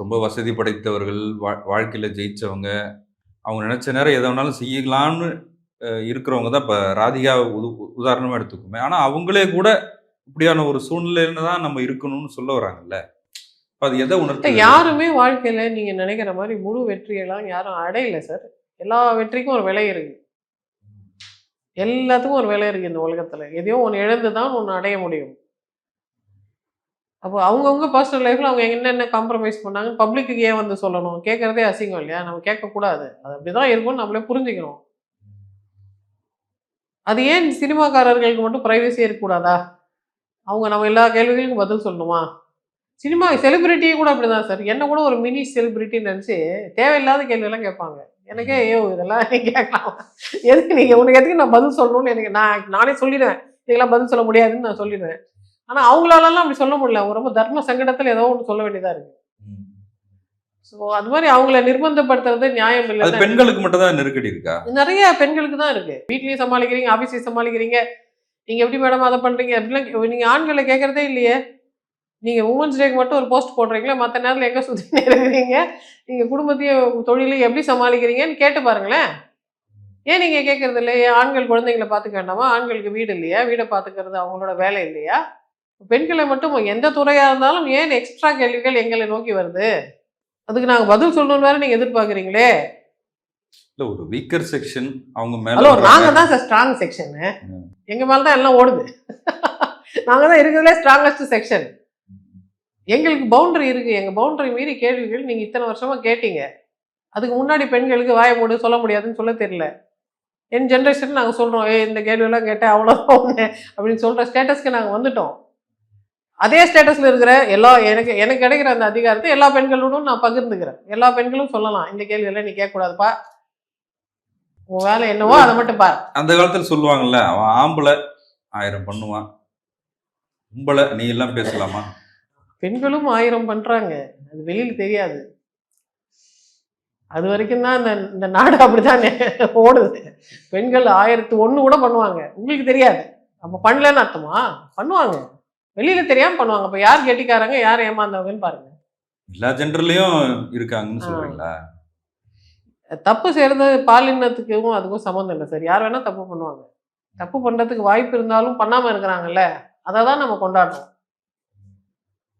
ரொம்ப வசதி படைத்தவர்கள், வாழ்க்கையில ஜெயிச்சவங்க, அவங்க நினைச்ச நேரம் எத வேணாலும் செய்யலாம்னு இருக்கிறவங்க தான் இப்ப ராதிகா உதாரணமா எடுத்துக்குமே. ஆனா அவங்களே கூட இப்படியான ஒரு சூழ்நிலையில தான் நம்ம இருக்கணும்னு சொல்ல வராங்கல்ல. அப்ப அது எத உணர்த்துது? யாருமே வாழ்க்கையில நீங்க நினைக்கிற மாரி முழு வெற்றியெல்லாம் யாரும் அடையல சார். எல்லா வெற்றிக்கும் ஒரு விலை இருக்கு. எல்லாத்துக்கும் ஒரு விலை இருக்கு இந்த உலகத்துல. எதையோ ஒண்ணு இழந்து தான் ஒண்ணு அடைய முடியும். அப்போ அவங்கவங்க பர்சனல் லைஃப்ல அவங்க என்னென்ன காம்ப்ரமைஸ் பண்ணாங்க, பப்ளிக்கு ஏன் வந்து சொல்லணும்? கேட்கறதே அசிங்கம் இல்லையா? நம்ம கேட்கக்கூடாது. அது அப்படிதான் இருக்கும்னு நம்மளே புரிஞ்சுக்கணும். அது ஏன் சினிமாக்காரர்களுக்கு மட்டும் பிரைவசி இருக்கக்கூடாதா? அவங்க நம்ம எல்லா கேள்விகளுக்கும் பதில் சொல்லணுமா? சினிமா செலிபிரிட்டியே கூட அப்படிதான் சார். என்ன கூட ஒரு மினி செலிபிரிட்டின்னு நினச்சு தேவையில்லாத கேள்வியெல்லாம் கேட்பாங்க. எனக்கே ஐயோ இதெல்லாம் நீ கேட்கலாம். எதுக்கு நீங்க உனக்கு எதுக்கு நான் பதில் சொல்லணும்னு எனக்கு நானே சொல்லிடுவேன். இதெல்லாம் பதில் சொல்ல முடியாதுன்னு நான் சொல்லிடுவேன். ஆனா அவங்களாலலாம் அப்படி சொல்ல முடியல. அவங்க ரொம்ப தர்ம சங்கடத்துல ஏதோ ஒண்ணு சொல்ல வேண்டியதா இருக்கு. ஸோ அது மாதிரி அவங்கள நிர்பந்தப்படுத்துறது நியாயம் அது இல்ல. பெண்களுக்கு மட்டும் தான் நெருக்கடி இருக்கா? நெறைய பெண்களுக்கு தான் இருக்கு. வீட்லயும் சமாளிக்கிறீங்க, ஆஃபீஸ்லயும் சமாளிக்கிறீங்க. நீங்க எப்படி மேடம் அத பண்றீங்க? அப்படிலாம் நீங்க ஆண்கள கேட்கறதே இல்லையே! நீங்க வுமன்ஸ் டேக்கு மட்டும் ஒரு போஸ்ட் போடுறீங்களா? மத்த நேரத்துல எங்க சுத்தினே இருக்கிறீங்க? நீங்க குடும்பத்தையும், தொழிலையும் எப்படி சமாளிக்கிறீங்கன்னு கேட்டு பாருங்களேன். ஏன் நீங்க கேட்கறது இல்ல? ஏன் ஆண்கள் குழந்தைங்கள பார்த்துக்க வேண்டாமா? ஆண்களுக்கு வீடு இல்லையா? வீட பார்த்துக்கிறது அவங்களோட வேலை இல்லையா? பெண்களை மட்டும் எந்த துறையா இருந்தாலும் ஏன் எக்ஸ்ட்ரா கேள்விகள் எங்களை நோக்கி வருது? அதுக்கு நாங்க பதில் சொல்லணும்னு வேற நீங்க எதிர்பார்க்குறீங்களே! இல்ல ஒரு வீக்கர் செக்ஷன் அவங்க மேல ஹலோ நாங்க வர்றாங்க. தான் சார் ஸ்ட்ராங் செக்ஷனு. ம். எங்க மேல தான் எல்லாம் ஓடுது. நாங்க தான் இருக்கிறதுலே ஸ்ட்ராங்கஸ்ட் செக்ஷன். எங்களுக்கு பவுண்டரி இருக்கு. எங்க பவுண்டரி மீறி கேள்விகள் நீங்க இத்தனை வருஷமா கேட்டீங்க. அதுக்கு முன்னாடி பெண்களுக்கு வாய மூடு சொல்ல முடியாதுன்னு சொல்ல தெரியல. என் ஜெனரேஷன் நாங்க சொல்றோம். ஏய் இந்த கேள்வியெல்லாம் கேட்டா அவ்வளோதான் ஒண்ணு அப்படின்னு சொல்ற ஸ்டேட்டஸ்க்கு நாங்க வந்துட்டோம். அதே ஸ்டேட்டஸ்ல இருக்கிற எனக்கு எனக்கு கிடைக்கிற அந்த அதிகாரத்தை எல்லா பெண்களோடும் நான் பகிர்ந்துக்கிறேன். எல்லா பெண்களும் சொல்லலாம். இந்த கேள்வியெல்லாம் நீ கேட்கக்கூடாதுப்பா. உன் வேலை என்னவோ அதை மட்டும் பார். அந்த காலத்துல சொல்லுவாங்கல்ல, அவன் ஆம்பள 1000 பண்ணுவான். பொம்பள நீ எல்லாம் பேசலாமா? பெண்களும் 1000 பண்றாங்க. அது வெளியில தெரியாது. அது வரைக்கும் தான் இந்த நாடு அப்படிதான் ஓடுது. பெண்கள் 1001 கூட பண்ணுவாங்க. உங்களுக்கு தெரியாது. அப்ப பண்ணலன்னு அர்த்தமா? பண்ணுவாங்க. வெளியில தெரியாம பண்ணுவாங்க. அப்ப யார் கெட்டிக்காரங்க, யார் ஏமாந்தவங்கன்னு பாருங்க. எல்லா ஜெண்டர்லயும் இருக்காங்கன்னு சொல்றீங்களா? தப்பு செய்யறது பாலினத்துக்கும் அதுக்கும் சம்மந்தம் இல்லை சார். யார் வேணா தப்பு பண்ணுவாங்க. தப்பு பண்றதுக்கு வாய்ப்பு இருந்தாலும் பண்ணாம இருக்கிறாங்கல்ல, அதை தான் நம்ம கொண்டாடுறோம்.